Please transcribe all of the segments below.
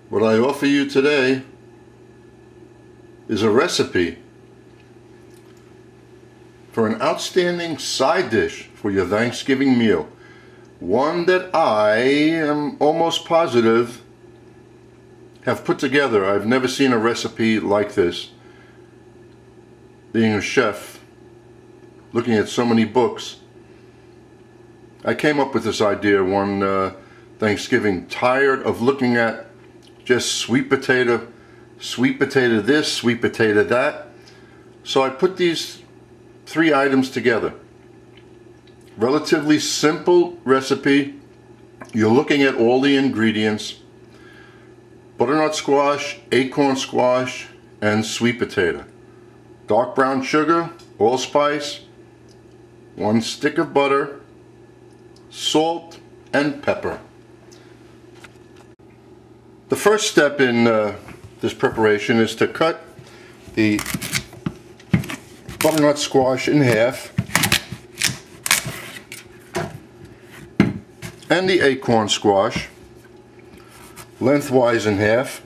What I offer you today is a recipe for an outstanding side dish for your Thanksgiving meal. One that I am almost positive have put together. I've never seen a recipe like this. Being a chef, looking at so many books, I came up with this idea one Thanksgiving, tired of looking at just sweet potato this, sweet potato that. So I put these three items together. Relatively simple recipe. You're looking at all the ingredients: butternut squash, acorn squash, and sweet potato. Dark brown sugar, allspice, 1 stick of butter, salt, and pepper. The first step in this preparation is to cut the butternut squash in half and the acorn squash lengthwise in half.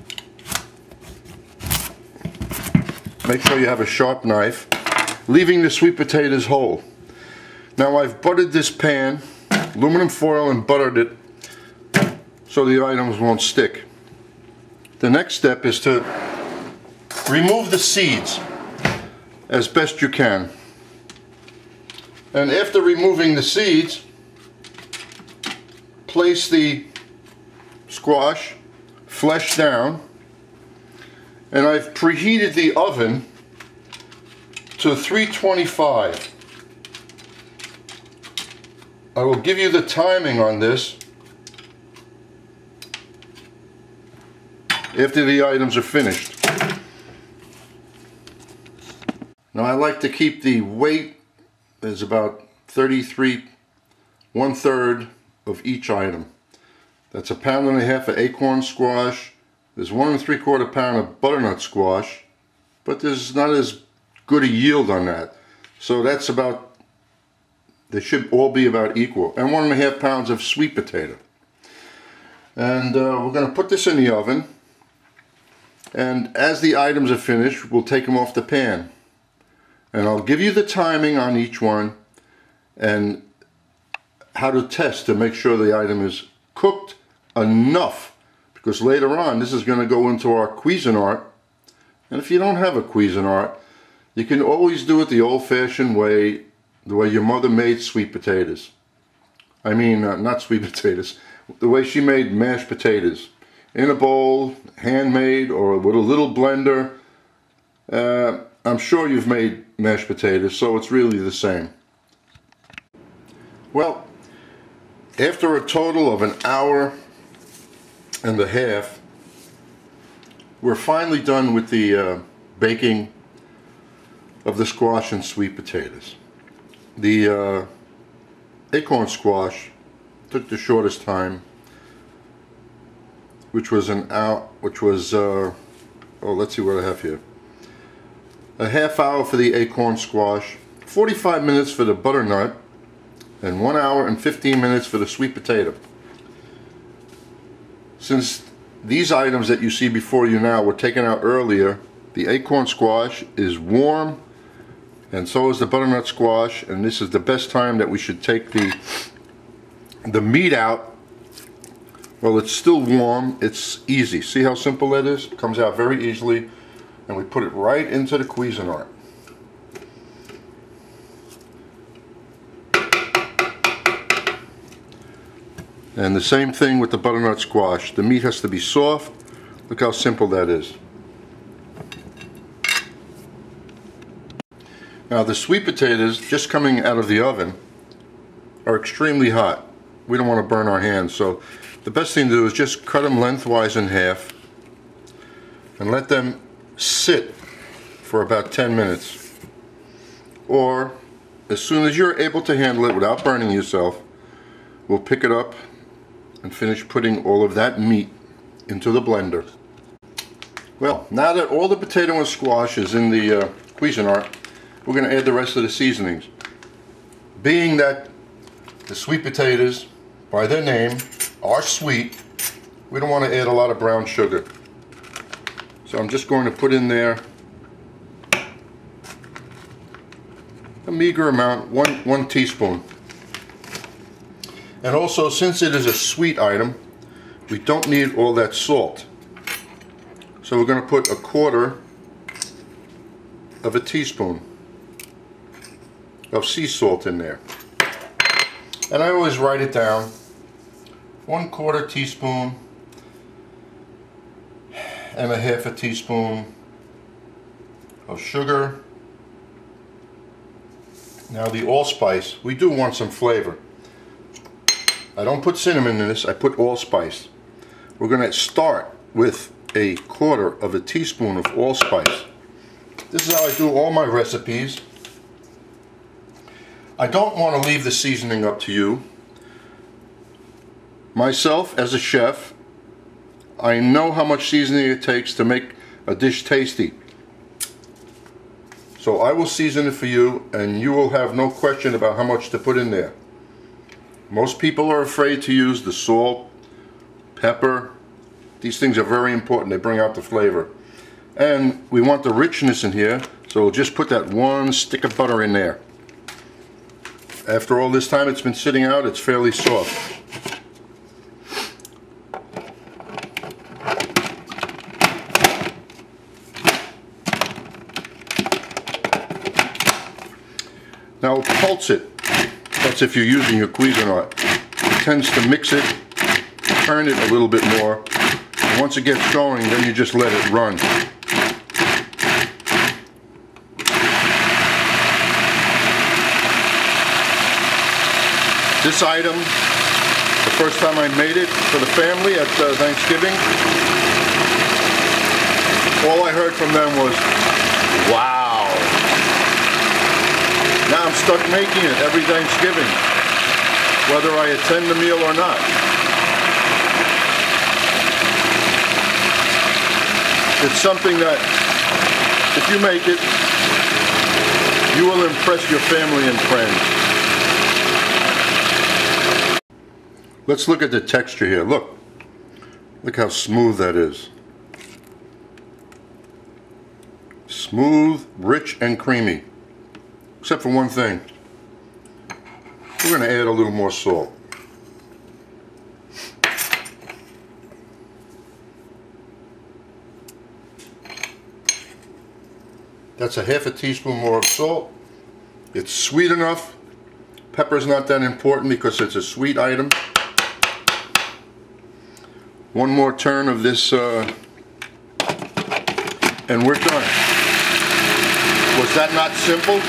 Make sure you have a sharp knife, leaving the sweet potatoes whole. Now I've buttered this pan, aluminum foil, and buttered it so the items won't stick. The next step is to remove the seeds as best you can. And after removing the seeds, place the squash flesh down, and I've preheated the oven to 325. I will give you the timing on this after the items are finished. Now I like to keep the weight as about 33 1/3 of each item. That's 1.5 pounds of acorn squash. There's 1 3/4 pound of butternut squash, but there's not as good a yield on that. So that's about, they should all be about equal. And 1.5 pounds of sweet potato. And we're going to put this in the oven. And as the items are finished, we'll take them off the pan. And I'll give you the timing on each one and how to test to make sure the item is cooked enough. Because later on, this is going to go into our Cuisinart. And if you don't have a Cuisinart, you can always do it the old-fashioned way, the way your mother made sweet potatoes. I mean, not sweet potatoes, the way she made mashed potatoes. In a bowl, handmade, or with a little blender. I'm sure you've made mashed potatoes, so it's really the same. Well, after a total of 1.5 hours, we're finally done with the baking of the squash and sweet potatoes. The acorn squash took the shortest time, which was oh, let's see what I have here. 1/2 hour for the acorn squash, 45 minutes for the butternut, and 1 hour and 15 minutes for the sweet potato. Since these items that you see before you now were taken out earlier, the acorn squash is warm, and so is the butternut squash, and this is the best time that we should take the meat out. Well, it's still warm, it's easy. See how simple that is? It comes out very easily, and we put it right into the Cuisinart. And the same thing with the butternut squash. The meat has to be soft. Look how simple that is. Now the sweet potatoes, just coming out of the oven, are extremely hot. We don't want to burn our hands, so the best thing to do is just cut them lengthwise in half and let them sit for about 10 minutes. Or as soon as you're able to handle it without burning yourself, we'll pick it up and finish putting all of that meat into the blender. Well, now that all the potato and squash is in the Cuisinart, we're going to add the rest of the seasonings. Being that the sweet potatoes, by their name, are sweet, we don't want to add a lot of brown sugar. So I'm just going to put in there a meager amount, one teaspoon. And also, since it is a sweet item, we don't need all that salt. So we're going to put 1/4 of a teaspoon of sea salt in there. And I always write it down. 1/4 teaspoon and 1/2 teaspoon of sugar. Now the allspice, we do want some flavor. I don't put cinnamon in this, I put allspice. We're going to start with 1/4 teaspoon of allspice. This is how I do all my recipes. I don't want to leave the seasoning up to you. Myself, as a chef, I know how much seasoning it takes to make a dish tasty. So I will season it for you, and you will have no question about how much to put in there. Most people are afraid to use the salt, pepper. These things are very important. They bring out the flavor. And we want the richness in here, so we'll just put that 1 stick of butter in there. After all this time it's been sitting out, it's fairly soft. Now pulse it. That's if you're using your Cuisinart. It tends to mix it, turn it a little bit more. And once it gets going, then you just let it run. This item, the first time I made it for the family at Thanksgiving, all I heard from them was, wow. Now I'm stuck making it every Thanksgiving, whether I attend the meal or not. It's something that, if you make it, you will impress your family and friends. Let's look at the texture here. Look how smooth that is. Smooth, rich, and creamy. Except for one thing. We're going to add a little more salt. That's 1/2 teaspoon more of salt. It's sweet enough. Pepper's not that important because it's a sweet item. One more turn of this and we're done. Was that not simple?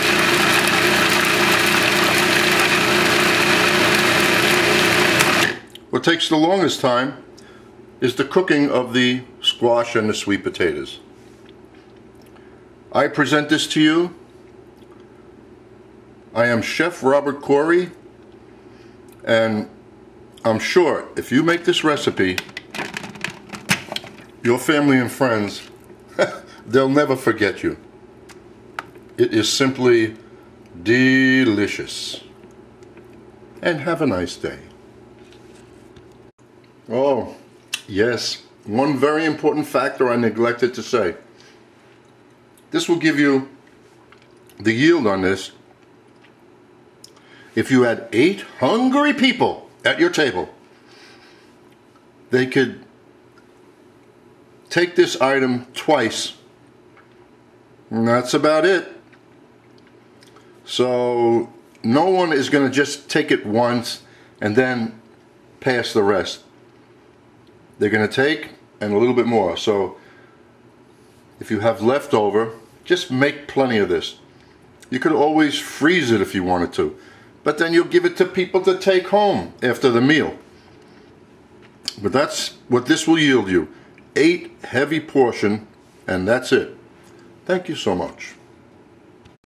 What takes the longest time is the cooking of the squash and the sweet potatoes. I present this to you. I am Chef Robert Corey, and I'm sure if you make this recipe, your family and friends, they'll never forget you. It is simply delicious. And have a nice day. Oh, yes, one very important factor I neglected to say. This will give you the yield on this. If you had 8 hungry people at your table, they could take this item twice, and that's about it. So no one is going to just take it once and then pass the rest. They're going to take and a little bit more. So if you have leftover, just make plenty of this. You could always freeze it if you wanted to, but then you'll give it to people to take home after the meal. But that's what this will yield you. 8 heavy portion, and that's it. Thank you so much.